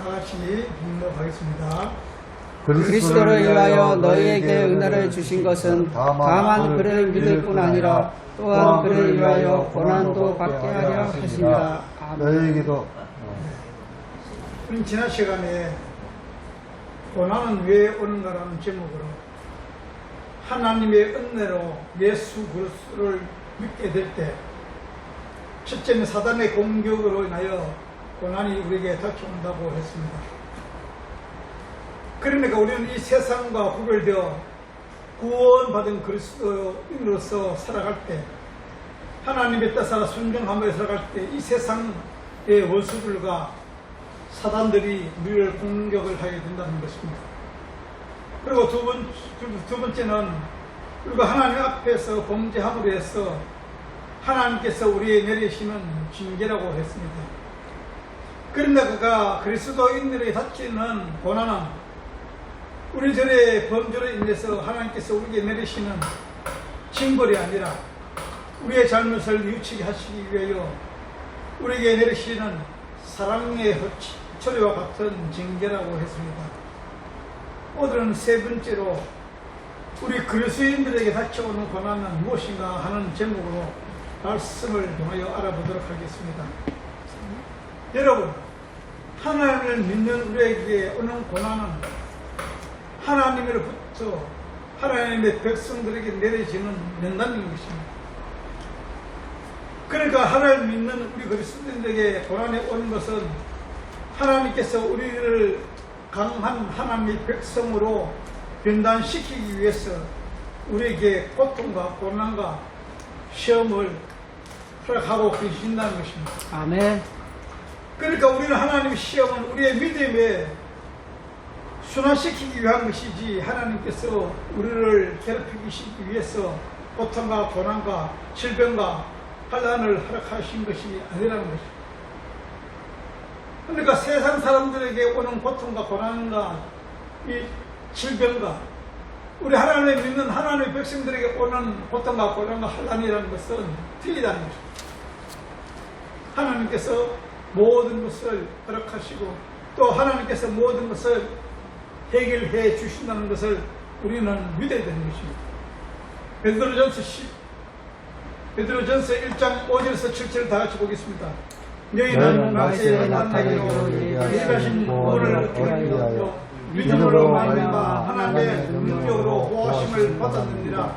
다 같이 묵묵하겠습니다. 그리스도를 위하여 너희에게 은혜를 주신 것은 다만 그를 믿을 뿐 아니라 또한 그를 위하여 고난도 받게 하려 하십니다. 너희에게도 우리 지난 시간에 고난은 왜 오는가라는 제목으로 하나님의 은혜로 예수 그리스도를 믿게 될 때 첫째는 사단의 공격으로 인하여 고난이 우리에게 닥쳐온다고 했습니다. 그러니까 우리는 이 세상과 구별되어 구원받은 그리스도인으로서 살아갈 때 하나님의 뜻에 순종하며 살아갈 때 이 세상의 원수들과 사단들이 우리를 공격을 하게 된다는 것입니다. 그리고 두 번째는 우리가 하나님 앞에서 범죄함으로 해서 하나님께서 우리에 내리시는 징계라고 했습니다. 그러나 그리스도인들에게 닥치는 고난은 우리들의 범죄로 인해서 하나님께서 우리에게 내리시는 징벌이 아니라 우리의 잘못을 뉘우치게 하시기 위하여 우리에게 내리시는 사랑의 처리와 같은 징계라고 했습니다. 오늘은 세 번째로 우리 그리스도인들에게 닥쳐오는 고난은 무엇인가 하는 제목으로 말씀을 통하여 알아보도록 하겠습니다. 여러분, 하나님을 믿는 우리에게 오는 고난은 하나님으로부터 하나님의 백성들에게 내려지는 면단인 것입니다. 그러니까 하나님을 믿는 우리 그리스도인들에게 고난이 오는 것은 하나님께서 우리를 강한 하나님의 백성으로 변단시키기 위해서 우리에게 고통과 고난과 시험을 허락하고 계신다는 것입니다. 아멘. 그러니까 우리는 하나님의 시험은 우리의 믿음에 순환시키기 위한 것이지 하나님께서 우리를 괴롭히기 위해서 고통과 고난과 질병과 환난을 허락하신 것이 아니라는 것입니다. 그러니까 세상 사람들에게 오는 고통과 고난과 이 질병과 우리 하나님을 믿는 하나님의 백성들에게 오는 고통과 고난과 환난이라는 것은 틀리다는 것입니다. 하나님께서 모든 것을 허락하시고 또 하나님께서 모든 것을 해결해 주신다는 것을 우리는 믿어야 되는 것입니다. 베드로전서 1장 5절에서 7절을 다 같이 보겠습니다. 너희는 말세에 나타나기로 예비하신 구원을 얻기 위하여 믿음으로 말미암아 하나님의 능력으로 구하심을 받았느니라.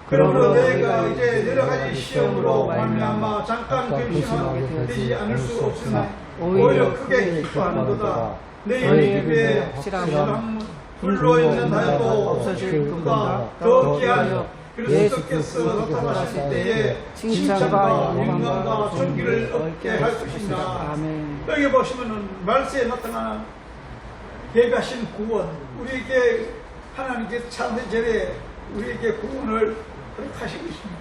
그러므로 너희가 이제 여러 가지 시험으로 말미암아 잠깐 근심하게 되지 않을 수 없으나 오히려 크게 기뻐하는도다. 너희 믿음의 확실함은 불로 있는 하여도 없어질 것보다 더 귀하여 그리스도께서 나타나실 때에 칭찬과 영광과 존귀를 얻게 할 것입니다. 여기 보시면은 말세에 나타나는 예비하신 구원, 우리에게 하나님께 찬송절에 우리에게 구원을 허락하신 것입니다.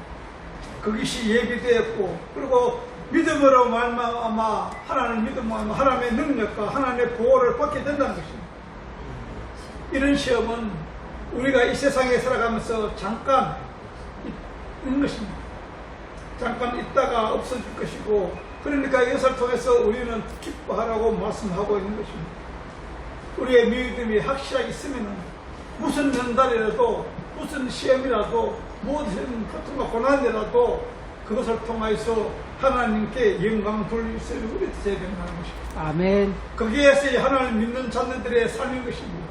그것이 예비되었고, 그리고 믿음으로 말미암아 하나님 믿음으로 하나님의 능력과 하나님의 보호를 받게 된다는 것입니다. 이런 시험은 우리가 이 세상에 살아가면서 잠깐 있는 것입니다. 잠깐 있다가 없어질 것이고, 그러니까 이것을 통해서 우리는 기뻐하라고 말씀하고 있는 것입니다. 우리의 믿음이 확실하게 있으면 무슨 연단이라도 무슨 시험이라도 무슨 고통과 고난이라도 그것을 통해서 하나님께 영광 돌릴 수 있는 우리 되어야 된다는 것입니다. 아멘. 거기에서 하나님 믿는 자녀들의 삶인 것입니다.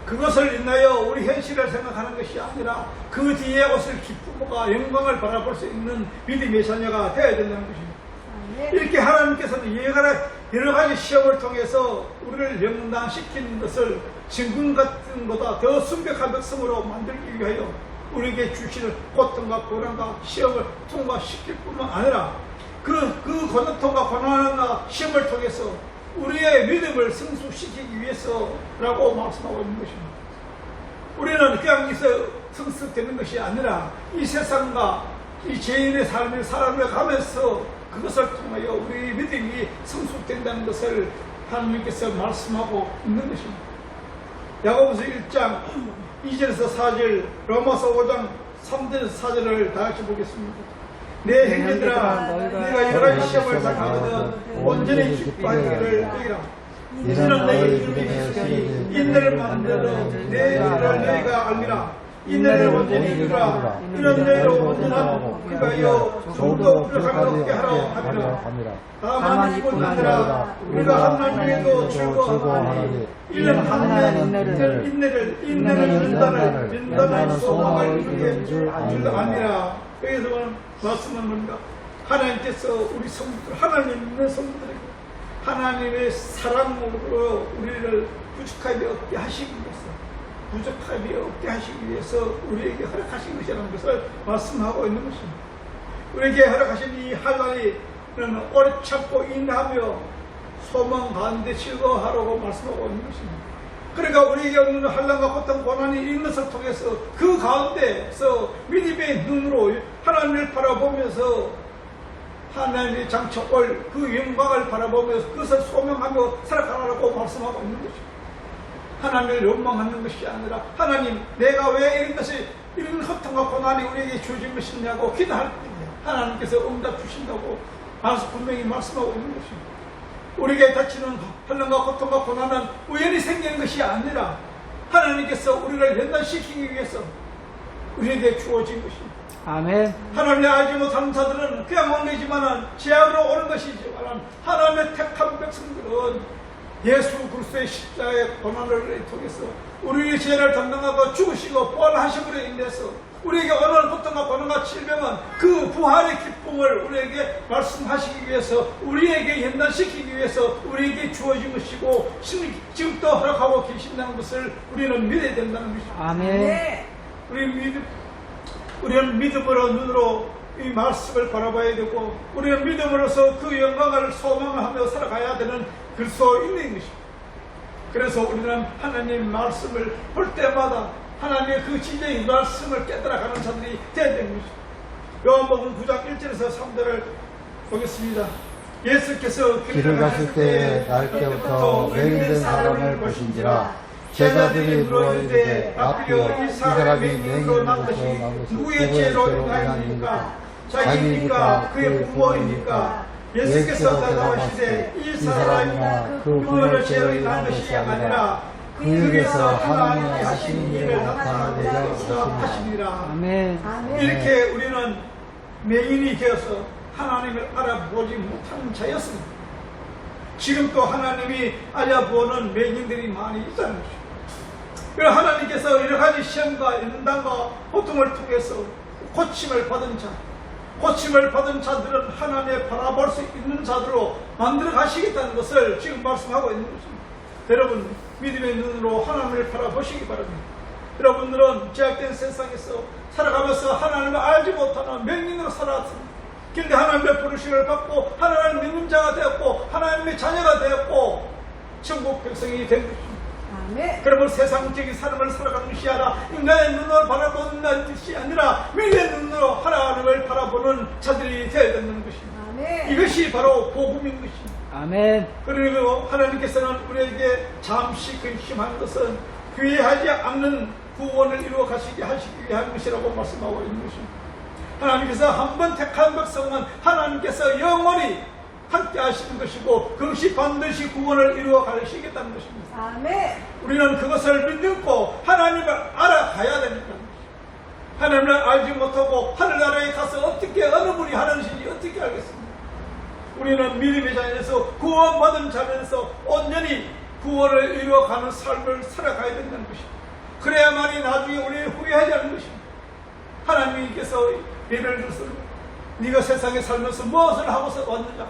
그것을 인하여 우리 현실을 생각하는 것이 아니라 그 뒤에 옷을 기쁨과 영광을 바라볼 수 있는 믿음의 자녀가 되어야 된다는 것입니다. 이렇게 하나님께서는 여러 가지 시험을 통해서 우리를 영광시키는 것을 진금 같은 것보다 더 순백한 백성으로 만들기 위하여 우리에게 주시는 고통과 고난과 시험을 통과시킬 뿐만 아니라 그 고통과 고난과 시험을 통해서 우리의 믿음을 성숙시키기 위해서라고 말씀하고 있는 것입니다. 우리는 그냥 여기서 성숙되는 것이 아니라 이 세상과 이 죄인의 삶을 살아가면서 그것을 통하여 우리 믿음이 성숙된다는 것을 하나님께서 말씀하고 있는 것입니다. 야고보서 1장 2절에서 4절, 로마서 5장 3절에서 4절을 다 같이 보겠습니다. 내 형제들아, 네가 여러 가지 시험을 당하거든 온전히 기뻐하기를 뜨기라. 이는 너희 믿음의 시력이 인내를 만들어 내 일을 너희가 알미라. 인내를 온전히 이루라. 이는 너희로 온전하고 그가여 조금도 부족함이 없게 하라 함이라. 다만 이뿐 아니라 우리가 하나님에도 즐거워하나니 이는 하나님의 인내를 연단을 소망을 이루게 줄 아니라. 여기서 말씀은 뭡니까? 하나님께서 우리 성도들, 하나님 있는 성도들에게 하나님의 사랑으로 우리를 부족함이 없게 하시기 위해서, 부족함이 없게 하시기 위해서 우리에게 허락하신 것이라는 것을 말씀하고 있는 것입니다. 우리에게 허락하신 이 한란이 오래 참고 인내하며 소망 가운데 즐거워하라고 말씀하고 있는 것입니다. 그러니까 우리에게 없는 한란과 고통 고난이 있는 것을 통해서 그 가운데서 믿음의 눈으로 하나님을 바라보면서 하나님의 장처올 그 영광을 바라보면서 그것을 소명하며 살아가라고 말씀하고 있는 것입니다. 하나님을 원망하는 것이 아니라 하나님 내가 왜 이런 것이 이런 고통과 고난이 우리에게 주어진 것이냐고 기도할 때 하나님께서 응답 주신다고 분명히 말씀하고 있는 것입니다. 우리에게 닥치는 환난과 고통과 고난은 우연히 생기는 것이 아니라 하나님께서 우리를 연단시키기 위해서 우리에게 주어진 것입니다. 아멘. 하나님의 알지 못하는 자들은 그냥 왕래지만은 제약으로 오는 것이지만 하나님의 택한 백성들은 예수 그리스도의 십자가의 고난을 통해서 우리의 죄를 담당하고 죽으시고 부활하심으로 인해서 우리에게 오는 고통과 고난과 질병은 그 부활의 기쁨을 우리에게 말씀하시기 위해서 우리에게 연단시키기 위해서 우리에게 주어진 것이고 지금도 허락하고 계신다는 것을 우리는 믿어야 된다는 것입니다. 아멘. 우리는 믿음으로 눈으로 이 말씀을 바라봐야 되고 우리는 믿음으로서 그 영광을 소망하며 살아가야 되는 그리스도 있는 것입니다. 그래서 우리는 하나님 말씀을 볼 때마다 하나님의 그 진리의 말씀을 깨달아가는 자들이 되어야 되는 것입니다. 요한복음 9장 1절에서 3절을 보겠습니다. 예수께서 길을 가실 때에 날때부터 맹인된 사람을 보신지라. 제자들이 물어이르되 앞이여 이 사람이 맹인으로 난 것이 누구의 죄로 인하여입니까? 자기입니까? 그의 부모입니까? 예수께서 대답하시되 이 사람이나 그 부모의 죄로 인한 것이 아니라 그에게서 하나님이 하시는 일을 나타나게 하시니라. 아멘. 이렇게 우리는 맹인이 되어서 하나님을 알아보지 못하는 자였습니다. 지금 또 하나님이 알아보는 맹인들이 많이 있다는 것입니다. 그래서 하나님께서 여러 가지 시험과 연단과 고통을 통해서 고침을 받은 자들은 하나님을 바라볼 수 있는 자들로 만들어 가시겠다는 것을 지금 말씀하고 있는 것입니다. 여러분 믿음의 눈으로 하나님을 바라보시기 바랍니다. 여러분들은 제약된 세상에서 살아가면서 하나님을 알지 못하는 맹인으로 살아왔습니다. 그런데 하나님의 부르심을 받고 하나님을 믿는 자가 되었고 하나님의 자녀가 되었고 천국 백성이 된 것입니다. 그러면 세상적인 삶을 살아가는 것이 아니라 인간의 눈으로 바라보는 것이 아니라 믿음의 눈으로 하나님을 바라보는 자들이 되어야 되는 것입니다. 이것이 바로 복음인 것입니다. 아멘. 그리고 하나님께서는 우리에게 잠시 근심하는 것은 귀하지 않는 구원을 이루어 가시게 하시기 위한 것이라고 말씀하고 있는 것입니다. 하나님께서 한 번 택한 백성은 하나님께서 영원히 함께 하시는 것이고 그것이 반드시 구원을 이루어 가시겠다는 것입니다. 아멘. 우리는 그것을 믿고 하나님을 알아가야 됩니다. 하나님을 알지 못하고 하늘나라에 가서 어떻게 어느 분이 하나님인지 어떻게 알겠습니까? 우리는 믿음의 자리에서 구원받은 자리에서 온전히 구원을 이루어가는 삶을 살아가야 된다는 것입니다. 그래야만이 나중에 우리를 후회하지 않는 것입니다. 하나님께서 예를 들어서 네가 세상에 살면서 무엇을 하고서 왔느냐,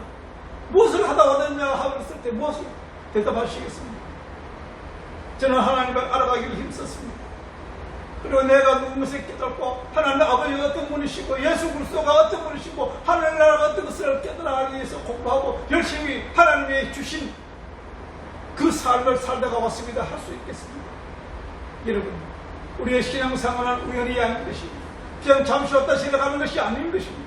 무엇을 하다 왔느냐 하고 있을 때 무엇을 대답하시겠습니까? 저는 하나님을 알아가기를 힘썼습니다. 그리고 내가 누구를 깨닫고 하나님의 아버지가 어떤 분이시고 예수 그리스도가 어떤 분이시고 하늘나라가 어떤 것을 깨달아가기 위해서 공부하고 열심히 하나님이 주신 그 삶을 살다가 왔습니다. 할 수 있겠습니까? 여러분, 우리의 신앙생활은 우연이 아닌 것입니다. 그냥 잠시 왔다 생각하는 것이 아닌 것입니다.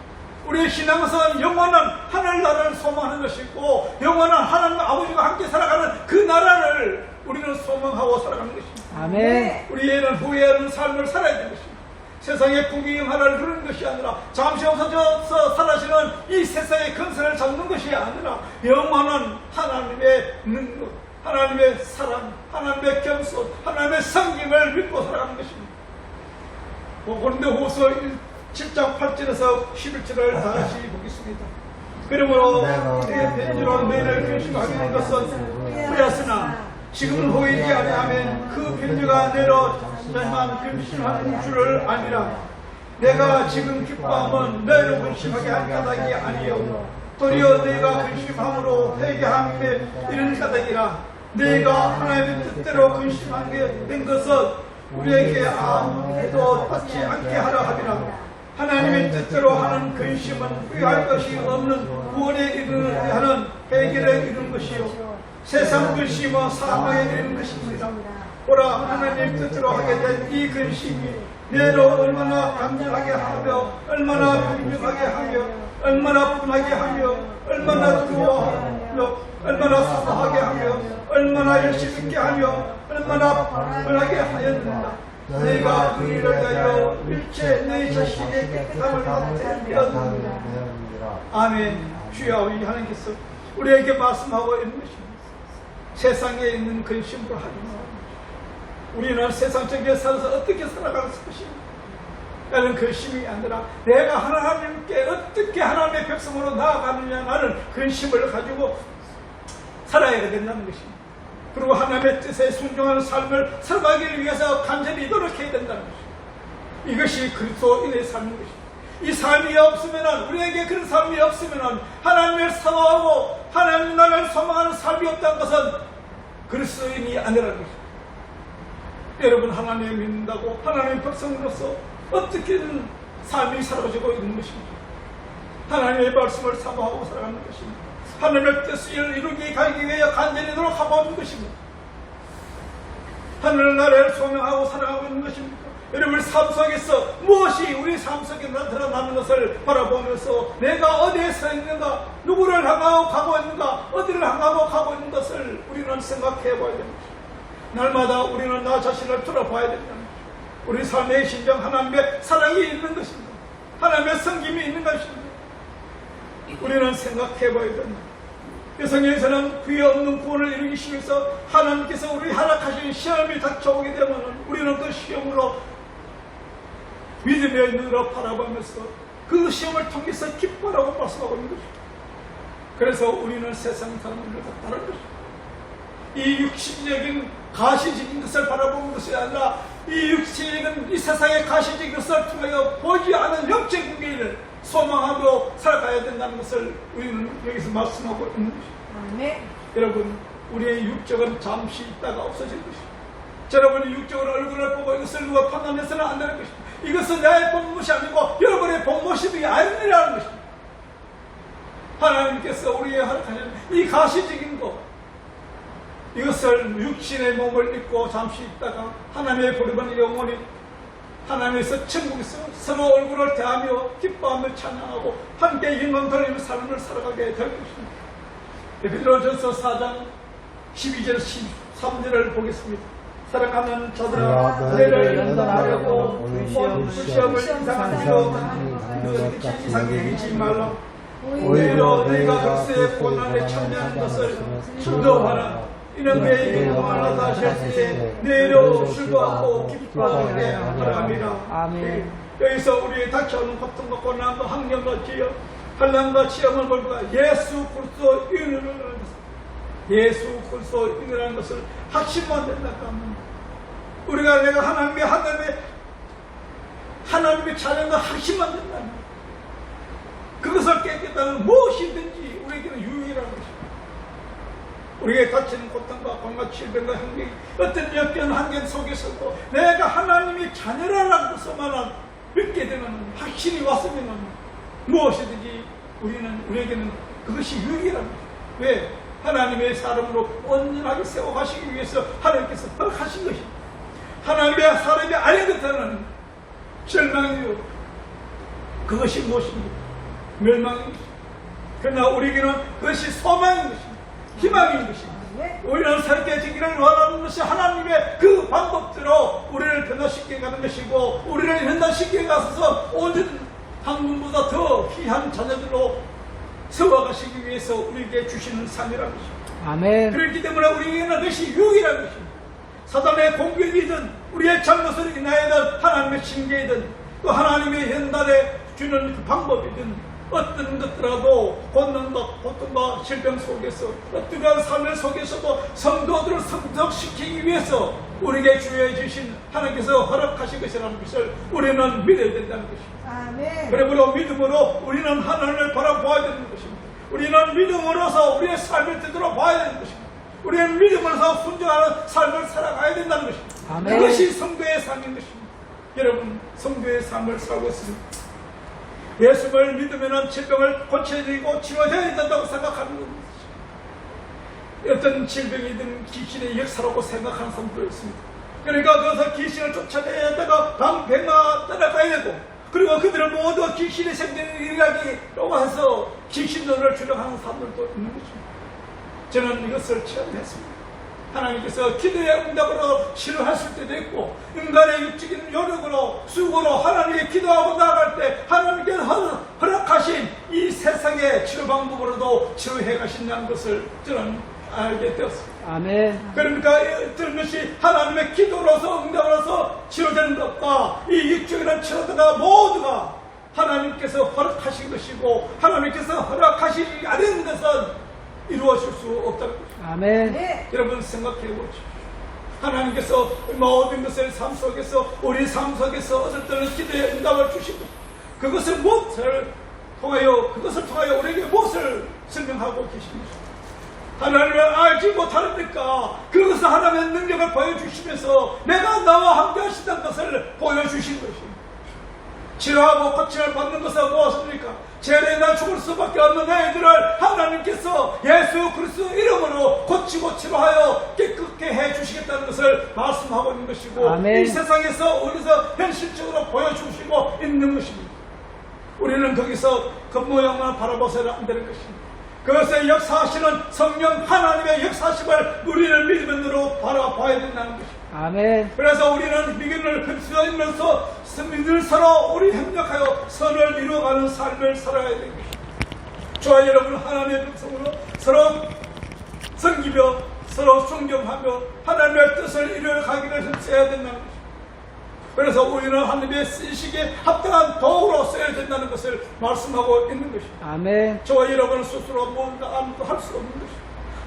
우리의 신앙생활은 영원한 하늘나라를 소망하는 것이고 영원한 하나님 아버지와 함께 살아가는 그 나라를 우리는 소망하고 살아가는 것입니다. 아멘. 우리에는 후회하는 삶을 살아야 되는 것입니다. 세상의 풍경 하나를 누리는 것이 아니라 잠시 없어져서 사라지는 이 세상의 근세를 잡는 것이 아니라 영원한 하나님의 능력, 하나님의 사랑, 하나님의 겸손, 하나님의 성김을 믿고 살아가는 것입니다. 고린도후서 7장 8절에서 11절을 다시 보겠습니다. 그러므로 우리의 편지로 너희를 근심하게 된 것은 그였으나 지금은 보이지 아니하면 그 편지가 내로 자만 근심하는 줄을 아니라 내가 지금 기뻐함은 너희를 근심하게 할 까닭이 아니요 도리어 너희가 근심함으로 회개함에 이른 까닭이라. 너희가 하나님의 뜻대로 근심하게 된 것은 우리에게 아무도 받지 않게 하려 함이라. 하나님의 뜻대로 하는 근심은 후회할 것이 없는 구원에 이르는 하는 회개를 이루는 것이요 세상 근심은 사망에 이르는 것입니다. 보라, 하나님의 뜻대로 하게 된 이 근심이 내로 얼마나 감사하게 하며 얼마나 분명하게 하며 얼마나 분하게 하며 얼마나 두려워하며 얼마나 사사하게 하며 얼마나 열심 있게 하며 얼마나 분하게 하였는가. 너희가 그 일을 위하여 일체 너희 자신의 깨끗함을 받으려. 아멘. 주여, 우리 하나님께서 우리에게 말씀하고 있는 것입니다. 세상에 있는 근심으로 하지 마. 우리는 세상적인 살아서 어떻게 살아갈 것인가 라는 근심이 아니라 내가 하나님께 어떻게 하나님의 백성으로 나아가느냐 라는 근심을 가지고 살아야 된다는 것입니다. 그리고 하나님의 뜻에 순종하는 삶을 살아가기 위해서 간절히 노력해야 된다는 것입니다. 이것이 그리스도인의 삶인 것입니다. 이 삶이 없으면, 우리에게 그런 삶이 없으면 하나님을 사모하고 하나님 나라를 소망하는 삶이 없다는 것은 그리스도인이 아니라는 것입니다. 여러분, 하나님을 믿는다고 하나님의 백성으로서 어떻게든 삶이 사라지고 있는 것입니다. 하나님의 말씀을 사모하고 살아가는 것입니다. 하나님의 뜻을 이루기 가기 위해 간절히 노력하고 있는 것입니다. 하늘나라를 소명하고 살아가고 있는 것입니다. 여러분, 삶 속에서 무엇이 우리 삶 속에 나타나는 것을 바라보면서 내가 어디에 서 있는가, 누구를 향하고 가고 있는가, 어디를 향하고 가고 있는 것을 우리는 생각해 봐야 됩니다. 날마다 우리는 나 자신을 돌아봐야 된다. 우리 삶의 심정, 하나님의 사랑이 있는 것입니다. 하나님의 성김이 있는 것입니다. 우리는 생각해 봐야 된다. 성경에서는 구애 없는 구원을 이루기 위해서 하나님께서 우리 허락하신 시험이 닥쳐오게 되면 우리는 그 시험으로 믿음의 눈으로 바라보면서 그 시험을 통해서 기뻐라고 말씀하고 있는 것입니다. 그래서 우리는 세상 사람들과 다른 것입니다. 이 육신적인 가시적인 것을 바라보는 것이 아니라 이 육신적인 이 세상의 가시적인 것을 통하여 보지 않은 영적인 길을 소망하고 살아가야 된다는 것을 우리는 여기서 말씀하고 있는 것입니다. 네. 여러분, 우리의 육적은 잠시 있다가 없어질 것입니다. 여러분이 육적으로 얼굴을 보고 이것을 누가 판단해서는 안 되는 것입니다. 이것은 나의 본못이 아니고 여러분의 본모습이 아니라는 것입니다. 하나님께서 우리의 허락하신 이 가시적인 것, 이것을 육신의 몸을 입고 잠시 있다가 하나님의 부르는 영혼이 하나님에서 천국에서 서로 얼굴을 대하며 기뻐하며 찬양하고 함께 영광 돌리는 삶을 살아가게 될 것입니다. 베드로전서 4장 12절 13절을 보겠습니다. 사랑하는 자들아, 너희를 연단하려고 시험을 이상하지 말라. 오히려 너희가 그리스도의 고난에 참여하는 것을 즐거워하라. 이는 그의 영광을 다하실 때에 내려 즐거워하고 기뻐하게 하랍니다. 아멘. 여기서 우리의 닥쳐오는 고통과 고난과 환경과 지역, 환난과 시험을 벌과 예수 그리스도 인이라는 것을, 예수 그리스도 인이라는 것을 확신만 된다 하면 우리가 내가 하나님의 자녀가 확신만 된다면 그것을 깨닫다는 무엇이든지 우리에게는 유익이라는 것입니다. 우리에게 닥치는 고통과 고난과 질병과 환경이 어떤 역경 환경 속에서도 내가 하나님의 자녀라는 것만은 믿게 되는 확신이 왔으면 무엇이든지 우리에게는 그것이 유익이라는 것입니다. 왜? 하나님의 사람으로 온전하게 세워가시기 위해서 하나님께서 허락하신 것입니다. 하나님의 사람이 아닌 것은 절망이요, 그것이 무엇입니까? 멸망인 것입니다. 그러나 우리에게는 그것이 소망인 것입니다. 희망인 것입니다. 우리는 새롭게 되기를 원하는 것이 하나님의 그 방법대로 우리를 변화시켜 가는 것이고 우리를 변화시켜 가서 오늘 당분보다 더 귀한 자녀들로 세워가시기 위해서 우리에게 주시는 삶이라는 것입니다. 아멘. 그렇기 때문에 우리에게는 그것이 유익이라는 것입니다. 사단의 공격이든 우리의 잘못으로 인하여든 하나님의 징계이든 또 하나님의 연단에 주는 그 방법이든 어떤 것들라도 곤난과 고통과 질병 속에서 어떠한 삶의 속에서도 성도들을 성덕시키기 위해서 우리에게 주여 주신 하나님께서 허락하신 것이라는 것을 우리는 믿어야 된다는 것입니다. 아멘. 그러므로 믿음으로 우리는 하나님을 바라보아야 되는 것입니다. 우리는 믿음으로서 우리의 삶을 되돌아봐야 되는 것입니다. 우리는 믿음으로서 순종하는 삶을 살아가야 된다는 것입니다. 아멘. 그것이 성도의 삶인 것입니다. 여러분, 성도의 삶을 살고 있습니다. 예수를 믿으면 질병을 고쳐야 되고 치료해야 된다고 생각하는 겁니다. 어떤 질병이든 귀신의 역사라고 생각하는 사람도 있습니다. 그러니까 거기서 귀신을 쫓아내야 되다가 방패가 따라가야 되고 그리고 그들은 모두 귀신의 생명이라고 해서 귀신론을 주장하는 사람들도 있는 것입니다. 저는 이것을 체험했습니다. 하나님께서 기도의 응답으로 치료하실 때도 있고 인간의 육적인 노력으로 수고로 하나님께 기도하고 나아갈 때 하나님께서 허락하신 이 세상의 치료 방법으로도 치료해 가신다는 것을 저는 알게 되었습니다. 아멘. 그러니까 어떤 것이 하나님의 기도로서 응답으로서 치료되는 것과 이 육적인 치료가 모두가 하나님께서 허락하신 것이고 하나님께서 허락하시지 않은 것은 이루어질 수 없다는 것입니다. 아멘. 네. 여러분 생각해 보십시오. 하나님께서 모든 것을 삶 속에서 우리 삶 속에서 어떨 때는 기도의 응답을 주시고 그것을 통하여 우리에게 무엇을 설명하고 계십니까? 하나님을 알지 못하니까 그것을 하나님의 능력을 보여주시면서 내가 나와 함께 하신다는 것을 보여주신 것입니다. 치료하고 고침을 받는 것은 무엇입니까? 죄에 나 죽을 수밖에 없는 애들을 하나님께서 예수 그리스도 이름으로 고치고 치료하여 깨끗게 해주시겠다는 것을 말씀하고 있는 것이고 아멘. 이 세상에서 우리서 현실적으로 보여주시고 있는 것입니다. 우리는 거기서 겉모양만 바라봐서는 안 되는 것입니다. 그것의 역사하시는 성령 하나님의 역사심을 우리는 믿음으로 바라봐야 된다는 것입니다. 아멘. 그래서 우리는 믿음을 흡수하면서 늘 서로 우리 협력하여 선을 이루어가는 삶을 살아야 되는 것입니다. 저와 여러분 하나님의 백성으로 서로 섬기며 서로 존경하며 하나님의 뜻을 이루어가기를 힘써야 된다는 것입니다. 그래서 우리는 하나님의 쓰시기에 합당한 도구로 써야 된다는 것을 말씀하고 있는 것입니다. 아멘. 저와 여러분 스스로 뭔가 아무도 할 수 없는 것입니다.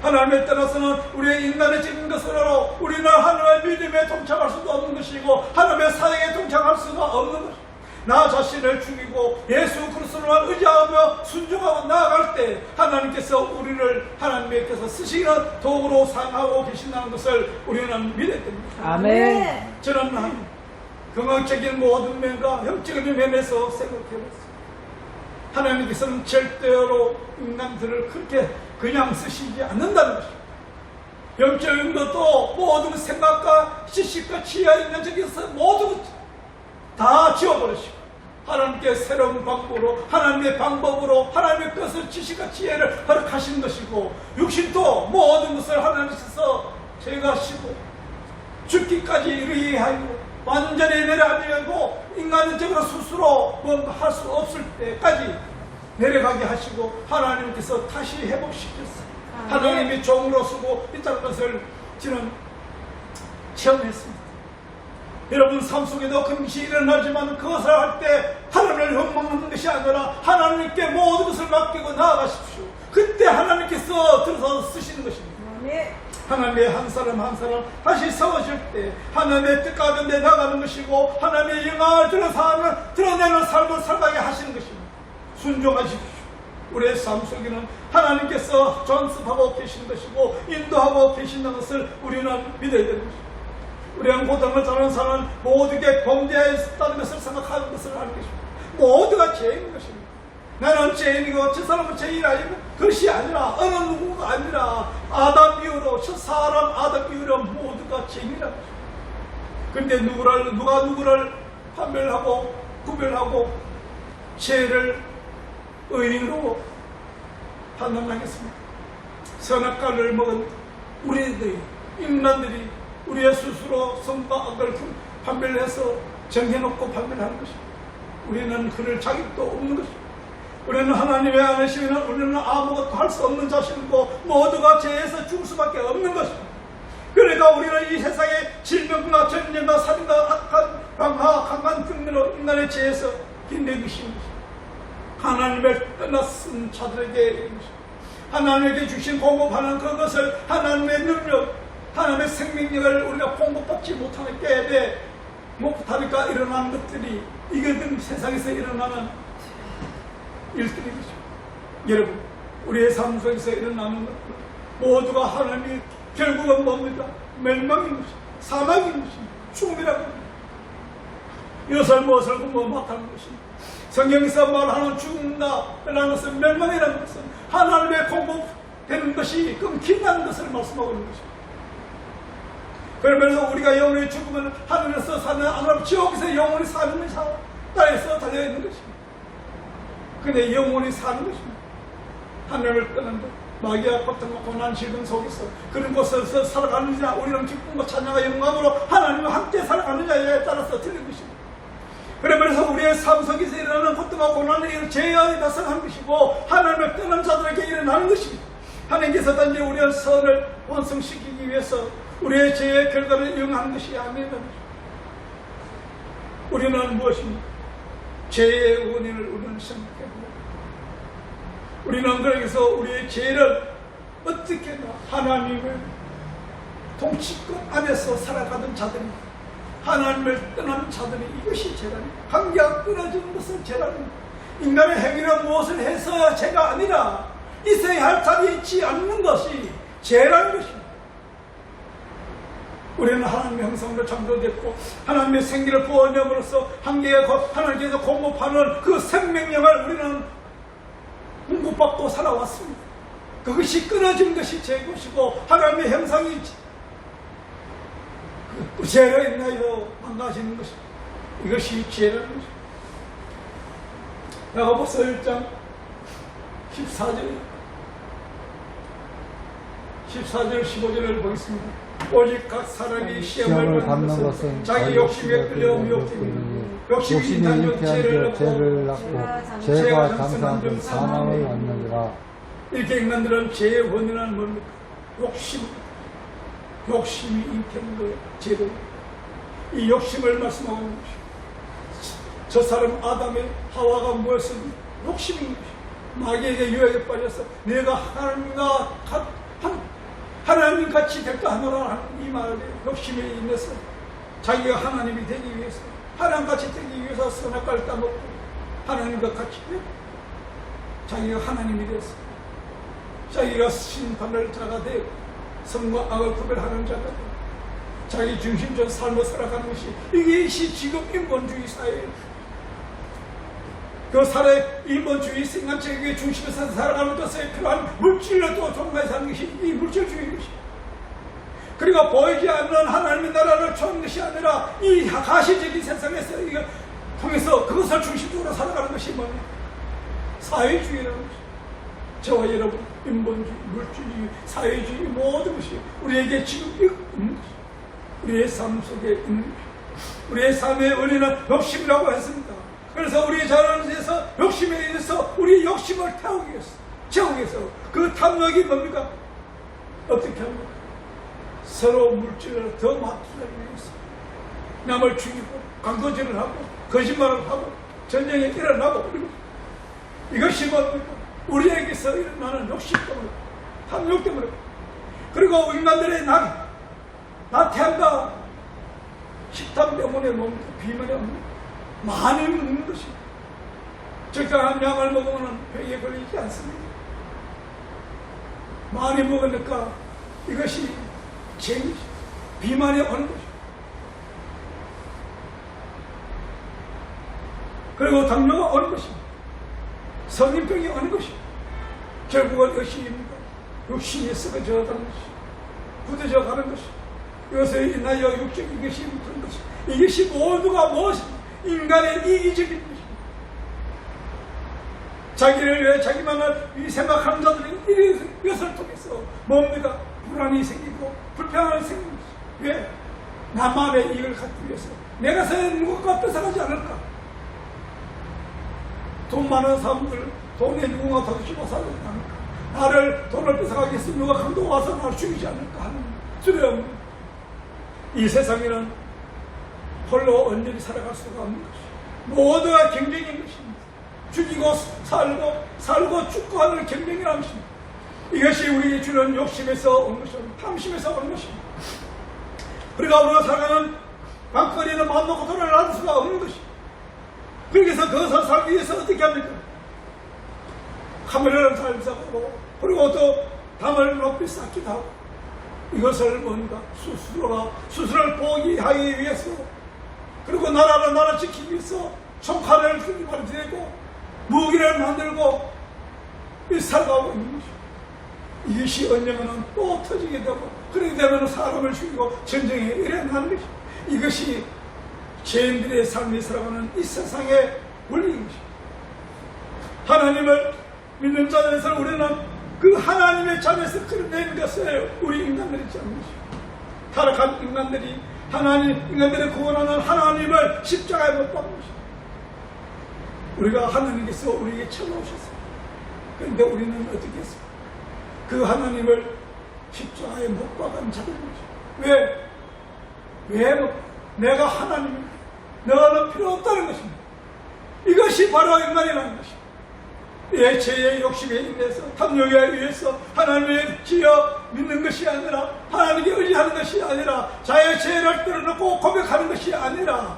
하나님에 따라서는 우리의 인간의적인 것으로 우리는 하나님의 믿음에 동참할 수도 없는 것이고 하나님의 사역에 동참할 수가 없는 것입니다. 나 자신을 죽이고 예수 그리스도만 의지하며 순종하고 나아갈 때 하나님께서 우리를 하나님께서 쓰시는 도구로 사용하고 계신다는 것을 우리는 믿어야 됩니다. 아멘. 저는 건강적인 모든 면과 영적인 면에서 생각해봤습니다. 하나님께서는 절대로 인간들을 그렇게 그냥 쓰시지 않는다는 것입니다. 영적인 것도 모든 생각과 지식과 지혜와 인간적인서 모두 다 지워버리시고 하나님께 새로운 방법으로 하나님의 방법으로 하나님의 것을 지식과 지혜를 허락하신 것이고 육신도 모든 것을 하나님께서 제거하시고 죽기까지 이르게 하고 완전히 내려앉고 인간적으로 스스로 뭔가 할 수 없을 때까지 내려가게 하시고 하나님께서 다시 회복시켰어요. 하나님이 종으로 쓰고 있다는 것을 저는 체험했습니다. 여러분 삶 속에도 금시 일어나지만 그것을 할 때 하나님을 흠모하는 것이 아니라 하나님께 모든 것을 맡기고 나아가십시오. 그때 하나님께서 들어서 쓰시는 것입니다. 하나님의 한 사람 한 사람 다시 세워질 때 하나님의 뜻 가운데 나가는 것이고 하나님의 영광을 드러내는 삶을 살게 하시는 것입니다. 순종하십시오. 우리의 삶 속에는 하나님께서 전습하고 계신 것이고 인도하고 계신다는 것을 우리는 믿어야 되는 것입니다. 우리는 고등을 잘하는 사람은 모두게 범죄에 있다는 것을 생각하는 것을 아는 것입니다. 모두가 죄인 것입니다. 나는 죄인이고 저 사람은 죄인이 아니고 그것이 아니라 어느 누구가 아니라 아담 이후로 저 사람 아담 이후로 모두가 죄인이라는 것입니다. 그런데 누가 누구를 판별하고 구별하고 죄를 의인으로 판단하겠습니까? 선악과를 먹은 우리들이 인간들이 우리의 스스로 선과 악을 판별해서 정해놓고 판별하는 것입니다. 우리는 그럴 자격도 없는 것입니다. 우리는 하나님의 안에시면 우리는 아무것도 할 수 없는 자신이고 모두가 죄에서 죽을 수밖에 없는 것입니다. 그러니까 우리는 이 세상에 질병과 전쟁과 살인과 강한 등으로 인간의 죄에서 힘든 것입니다. 하나님을 떠났은 자들에게 하나님에게 주신 공급하는 그것을 하나님의 능력, 하나님의 생명력을 우리가 공급받지 못하니까 못하니까 일어나는 것들이 이거는 세상에서 일어나는 일들이죠. 여러분, 우리의 삶 속에서 일어나는 것들 모두가 하나님이 결국은 뭡니까? 멸망인 것입니다. 사망인 것입니다. 죽음이라고 합니다. 이것을 무엇을 못하는 것입니다. 성경에서 말하는 죽는다라는 것은 멸망이라는 것은 하나님의 공급되는 것이 끊긴다는 것을 말씀하고 있는 것입니다. 그러면서 우리가 영원히 죽으면 하늘에서 사는 아니라 지옥에서 영원히 사는 것이 땅에서 달려있는 것입니다. 근데 영원히 사는 것입니다. 하늘을 떠난다. 마귀와 고통과 고난 질병 속에서 그런 곳에서 살아가느냐 우리는 기쁨과 찬양과 영광으로 하나님과 함께 살아가느냐에 따라서 틀린 것입니다. 그러면서 우리의 삶 속에서 일어나는 고통과 고난을 죄에 나서는 것이고 하나님을 떠난 자들에게 일어나는 것입니다. 하나님께서 단지 우리의 선을 완성시키기 위해서 우리의 죄의 결과를 이용하는 것이 아니라는 것입니다. 우리는 무엇입니까? 죄의 원인을 우리는 생각해보고 우리는 그래서 우리의 죄를 어떻게 하나님을 통치권 안에서 살아가던 자들입니다. 하나님을 떠난 자들이 이것이 죄랍니다. 관계가 끊어지는 것은 죄랍니다. 인간의 행위는 무엇을 해서야 죄가 아니라 있어야 할 자리에 있지 않는 것이 죄라는 것입니다. 우리는 하나님의 형상으로 창조됐고 하나님의 생기를 부어냄으로써 하나님께서 공급하는 그 생명력을 우리는 공급받고 살아왔습니다. 그것이 끊어진 것이 죄것이고 하나님의 형상이 그 죄로 인하여 망가지는 것입니다. 이것이 죄라는 것입니다. 야고보서 1장 14절 15절을 보겠습니다. 오직 각 사람이 시험을 받는 것은 자기 욕심에 끌려 미혹되니 욕심이 인하여 죄를 낳고 죄가 장사하는 사망을 얻느니라. 이렇게 인간들은 죄의 원인은 뭡니까? 욕심이 잉태하는 거예요. 죄로. 이 욕심을 말씀하고 있는 것이죠. 저 사람 아담의 하와가 무엇을 욕심인 것이죠. 마귀에게 유혹에 빠져서 내가 하나님 같이 될까 하노라 하는 이 말에 욕심에 인해서 자기가 하나님이 되기 위해서 하나님같이 되기 위해서 선악과를 따먹고 하나님과 같이 자기가 하나님이 되었어. 자기가 심판을 자가 되고 선과 악을 구별하는 자가 되고 자기 중심적 삶을 살아가는 것이 이것이 지금 인본주의 사회예요. 그 사회 인본주의 생각체계 중심에서 살아가는 것에 필요한 물질을 또 정말 사는 것이 이 물질주의인 것입니다. 그리고 보이지 않는 하나님의 나라를 찾는 것이 아니라 이 가시적인 세상에서 이거 통해서 그것을 중심적으로 살아가는 것이 뭐냐? 사회주의라는 것입니다. 저와 여러분 인본주의, 물질주의, 사회주의 모든 것이 우리에게 지금 있는 것입니다. 우리의 삶 속에 있는 것입니다. 우리의 삶의 원인은 욕심이라고 했습니다. 그래서 우리 자연에서 욕심에 의해서 우리 욕심을 채우기 위해서 그 탐욕이 뭡니까? 어떻게 합니까? 서로 물질을 더 맡기기 위해서 남을 죽이고 강도질을 하고 거짓말을 하고 전쟁이 일어나고 이것이 뭡니까? 우리에게서 일어나는 욕심 때문에 탐욕 때문에 그리고 인간들의 나태함과 식탐 때문에 뭡니까? 비만이 없는 많이 먹는 것입니다. 적당한 양을 먹으면 배에 걸리지 않습니다. 많이 먹으니까 이것이 죄이죠. 비만이 오는 것입니다. 그리고 당뇨가 오는 것입니다. 성인병이 오는 것입니다. 결국은 욕심입니다. 욕심이 썩어져 가는 것입니다. 굳어져 가는 것입니다. 이것을 인하여 육적인 것이 그런 것입니다. 이것이 모두가 무엇입니까? 인간의 이기적인 것입니다. 자기를 위해 자기만을 생각하는 자들이 이것을 통해서 뭡니까? 불안이 생기고 불평이 생기는 것입니다. 왜? 나만의 이익을 갖기 위해서 내가 사는 것과 뺏어가지 않을까? 돈 많은 사람들 돈에 누군가 더 집어서 하겠다. 나를 돈을 뺏어가기 위해서 누가 강도 와서 나를 죽이지 않을까 하는 두려움. 이 세상에는 홀로 온전히 살아갈 수가 없는 것이 모두가 경쟁인 것입니다. 죽이고 살고 죽고 하는 경쟁이라는 것입니다. 이것이 우리에게 주는 욕심에서 온 것입니다. 탐심에서 온 것입니다. 그러니까 우리가 살아가는 방거리는 마음 놓고 돌아갈 수가 없는 것입니다. 그래서 그것을 살기 위해서 어떻게 합니까? 카메라를 잘 잡고 그리고 또 담을 높이 쌓기도 하고 이것을 뭔가 스스로를 포기하기 위해서 그리고 나라를 지키기 위해서 총칼을 들고 무기를 만들고 살아가고 있는 것입니다. 이것이 언젠가는 또 터지게 되고 그렇게 되면 사람을 죽이고 전쟁에 일어나는 것입니다. 이것이 죄인들의 삶이 살아가는 이 세상의 원리인 것입니다. 하나님을 믿는 자들에서 우리는 그 하나님의 자녀에서 끌어내는 것을 우리 인간들이 잡는 것입니다. 타락한 인간들이 인간들의 구원하는 하나님을 십자가에 못 박는 것입니다. 우리가 하나님께서 우리에게 찾아오셨습니다. 그런데 우리는 어떻게 했습니까? 그 하나님을 십자가에 못 박은 자들인 것입니다. 왜 내가 하나님입니다. 너는 필요 없다는 것입니다. 이것이 바로 인간이라는 것입니다. 내 죄의 욕심에 인해서 탐욕에 의해서 하나님을 지어 믿는 것이 아니라 하나님께 의지하는 것이 아니라 자의 죄를 떼어놓고 고백하는 것이 아니라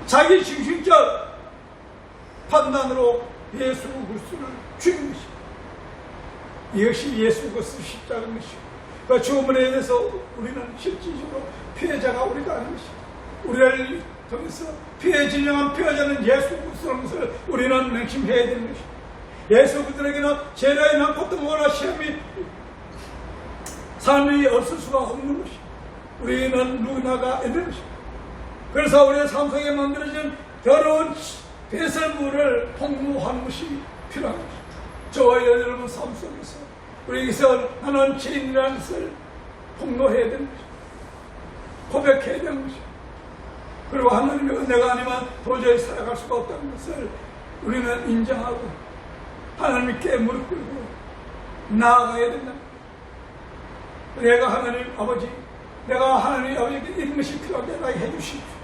자기 중심적 판단으로 예수 그리스도를 죽인 것입니다. 이것이 예수 그리스도 십자가인 것이고 그 죽음에 대해서 우리는 실질적으로 피해자가 우리가 아닌 것입니다. 우리를 통해서 진정한 피해자는 예수 그리스도라는 것을 우리는 명심해야 되는 것입니다. 예수 그리스도에게는 죄로 인한 고통과 시험이 삶이 없을 수가 없는 것입니다. 우리는 누구나가 있는 것입니다. 그래서 우리의 삶 속에 만들어진 더러운 배설물을 폭로하는 것이 필요한 것입니다. 저와 여러분 삶 속에서 우리에게서 나는 죄인이라는 것을 폭로해야 되는 것입니다. 고백해야 되는 것입니다. 그리고 하나님의 은혜가 아니면 도저히 살아갈 수가 없다는 것을 우리는 인정하고 하나님께 무릎 꿇고 나아가야 된다. 내가 하나님 아버지, 내가 하나님 아버지께 이런 것이 필요한데 나에게 해주십시오.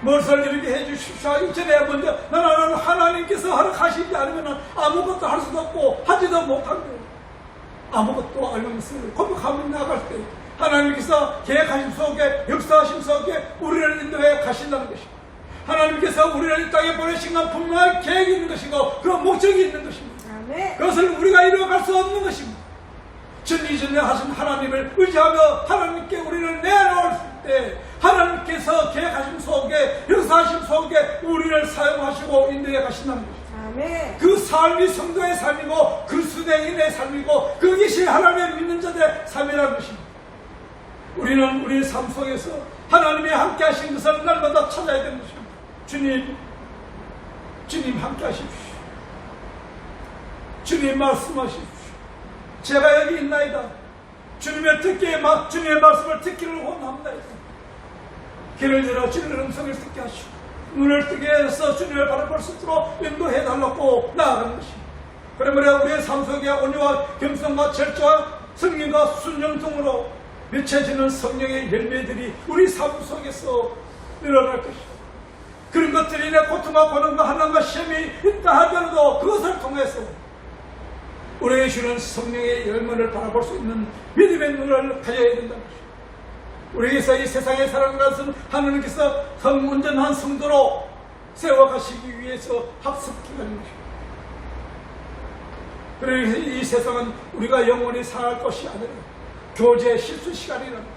무엇을 이렇게 해주십시오. 이전에 먼저 나는 하나님께서 허락하시지 않으면 아무것도 할 수도 없고 하지도 못한 거예요. 아무것도 아닌 것을 고백하며 나아갈 때 하나님께서 계획하심 속에 역사하심 속에 우리를 인도해 가신다는 것입니다. 하나님께서 우리를 이 땅에 보내신 건 분명한 계획이 있는 것이고 그 목적이 있는 것입니다. 아멘. 그것을 우리가 이루어갈 수 없는 것입니다. 전지전능하신 하나님을 의지하며 하나님께 우리를 내놓을 때 하나님께서 계획하심 속에 역사하심 속에 우리를 사용하시고 인도해 가신다는 것입니다. 아멘. 그 삶이 성도의 삶이고 그리스도인의 삶이고 그것이 하나님의 믿는 자들의 삶이라는 것입니다. 우리는 우리의 삶 속에서 하나님이 함께 하신 것을 날마다 찾아야 되는 것입니다. 주님 함께 하십시오. 주님 말씀하십시오. 제가 여기 있나이다. 주님의 말씀을 듣기를 원합니다. 귀를 열어 주님의 음성을 듣게 하시고 눈을 뜨게 해서 주님을 바라볼 수 있도록 인도해 달라고 나아가는 것입니다. 그러므로 우리의 삶 속에 온유와 겸손과 절제와 성령과 순종 등으로 맺혀지는 성령의 열매들이 우리 삶 속에서 일어날 것입니다. 그런 것들이 내 고통과 고난과 한난과 시험이 있다 하더라도 그것을 통해서 우리에게 주는 성령의 열매를 바라볼 수 있는 믿음의 눈을 가져야 된다는 것입니다. 우리에게서 이 세상에 살아가는 것은 하나님께서 온전한 성도로 세워가시기 위해서 학습기간인 것입니다. 그래서 이 세상은 우리가 영원히 살아갈 것이 아니라 교제 실수 시간이라는 거죠.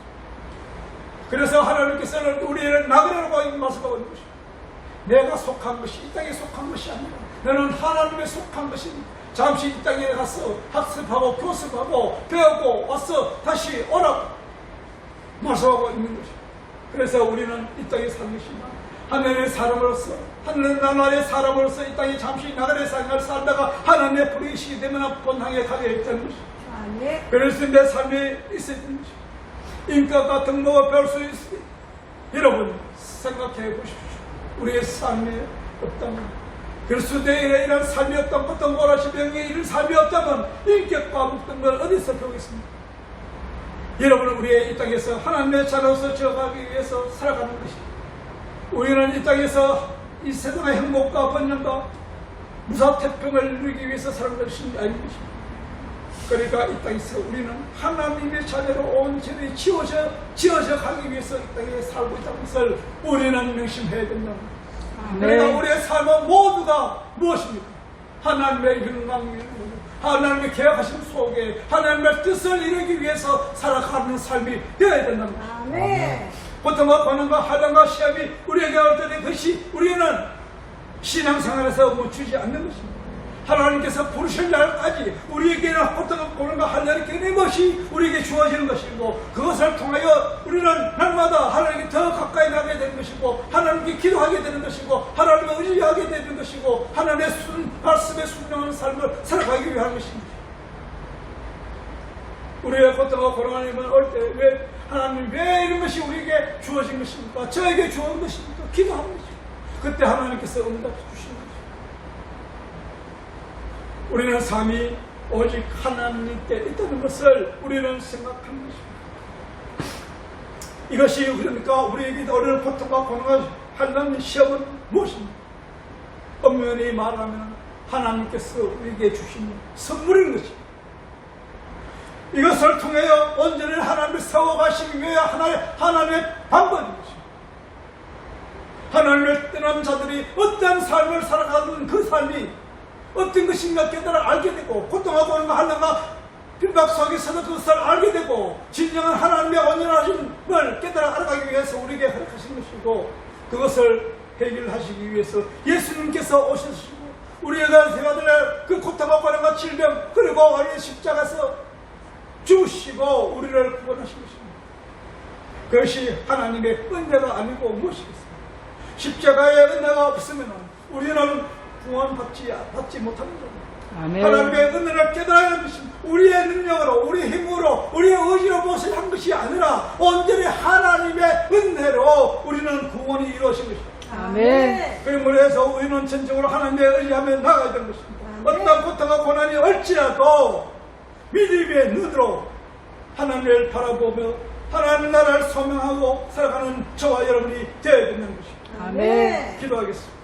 그래서 하나님께서는 우리를 나그네라고 말씀하고 있는 것입니다. 내가 속한 것이 이 땅에 속한 것이 아니라 너는 하나님에 속한 것입니다. 잠시 이 땅에 가서 학습하고 교습하고 배우고 와서 다시 오라고 말씀하고 있는 것입니다. 그래서 우리는 이 땅에 사는 것이지만 하늘의 사람으로서 하늘 나라의 사람으로서 이 땅에 잠시 나라의 삶을 살다가 하나님의 부르시게 되면 본향에 가게 있다는 것입니다. 그래서 내 삶에 있어야 되는 것입니다. 인격과 등록을 배울 수 있으니 여러분 생각해 보십시오. 우리의 삶에 없다면 그리스도인의 이런 삶이 없던 어떤 오라시병의 이런 삶이 없다면 인격과 묶은 걸 어디서 배우겠습니까? 여러분은 우리의 이 땅에서 하나님의 자녀로서 지어가기 위해서 살아가는 것입니다. 우리는 이 땅에서 이 세상의 행복과 번영과 무사태평을 누리기 위해서 살아가는 것이 아닌 것입니다. 그러니까 이 땅에서 우리는 하나님의 자녀로 온전히 지어져 가기 위해서 이 땅에 살고 있다는 것을 우리는 명심해야 된다. 그러니까 우리의 삶은 모두가 무엇입니까? 하나님의 영광, 하나님의 계약하신 속에 하나님의 뜻을 이루기 위해서 살아가는 삶이 되어야 된다. 아멘. 고통과 고난과 하단과 시험이 우리에게 올 때 그것이 우리는 신앙생활에서 멈추지 않는 것입니다. 하나님께서 부르실 날까지 우리에게는 고통과 고난과 하단을 겪는 것이 우리에게 주어지는 것이고 그것을 통하여 우리는 날마다 하나님께 더 가까이 나게 되는 것이고 하나님께 기도하게 되는 것이고 하나님을 의지하게 되는 것이고 하나님의 말씀에 순종하는 삶을 살아가기 위한 것입니다. 우리의 고통과 고난이 올 때 왜 하나님 왜 이런 것이 우리에게 주어진 것입니까? 저에게 주어진 것입니까? 기도하는 것입니다. 그때 하나님께서 응답해 주시는 것입니다. 우리는 삶이 오직 하나님께 있다는 것을 우리는 생각하는 것입니다. 이것이 그러니까 우리에게 어려운 고통과 고난을 하는 시험은 무엇입니까? 엄연히 말하면 하나님께서 우리에게 주신 선물인 것입니다. 이것을 통하여 온전히 하나님을 세워가시기 위해 하나님의 방법인 것입니다. 하나님을 떠난 자들이 어떤 삶을 살아가는 그 삶이 어떤 것인가 깨달아 알게 되고 고통하고 하는 하나가 빈박 속에서도 그것을 알게 되고 진정한 하나님의 온전하심을 깨달아 알아가기 위해서 우리에게 허락하신 것이고 그것을 해결하시기 위해서 예수님께서 오셨시고 우리가 생활의 그 고통과 고난과 질병 그리고 우리 십자가에서 주시고 우리를 구원하신 것입니다. 그것이 하나님의 은혜가 아니고 무엇이겠습니까? 십자가의 은혜가 없으면 우리는 구원받지 못하는 겁니다. 하나님의 은혜를 깨달아야 하는 것입니다. 우리의 능력으로 우리의 힘으로 우리의 의지로 무엇을 한 것이 아니라 온전히 하나님의 은혜로 우리는 구원이 이루어진 것입니다. 아멘. 그러므로 우리는 전적으로 하나님의 의지하며 나가야 되는 것입니다. 어떤 고통과 고난이 올지라도 믿음의 눈으로 하나님을 바라보며 하나님 나라를 소명하고 살아가는 저와 여러분이 되어야 되는 것입니다. 아멘. 기도하겠습니다.